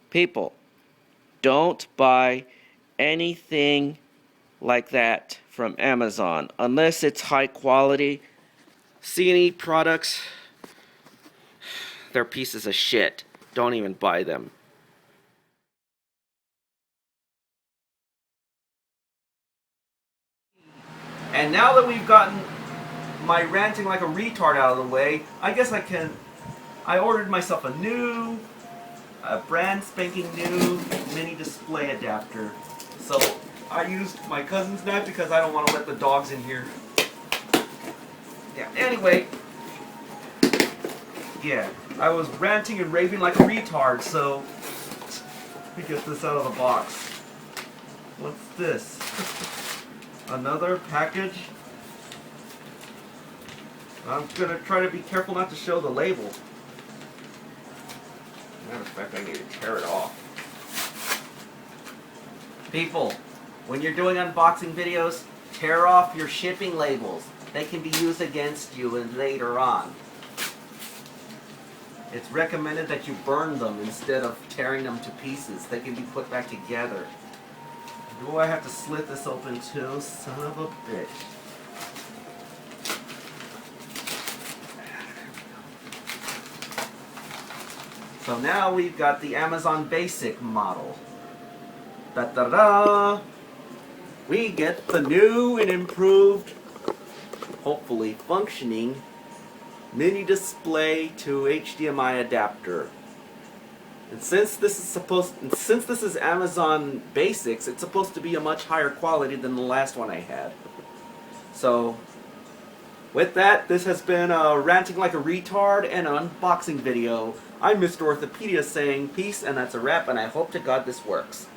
People, don't buy anything like that from Amazon unless it's high quality. C&E products, they're pieces of shit. Don't even buy them. And now that we've gotten my ranting like a retard out of the way, I guess I ordered myself a brand spanking new mini display adapter. So I used my cousin's knife because I don't want to let the dogs in here. Yeah, anyway. Yeah, I was ranting and raving like a retard, so let me get this out of the box. What's this? Another package. I'm gonna try to be careful not to show the label. Matter of fact, I need to tear it off. People, when you're doing unboxing videos, tear off your shipping labels. They can be used against you and later on. It's recommended that you burn them instead of tearing them to pieces. They can be put back together. Do I have to slit this open too? Son of a bitch. So now we've got the Amazon Basic model. Da-da-da! We get the new and improved, hopefully functioning, mini display to HDMI adapter. And since this is Amazon Basics, it's supposed to be a much higher quality than the last one I had. So, with that, this has been a ranting like a retard and an unboxing video. I'm Mr. Orthopedia saying peace, and that's a wrap, and I hope to God this works.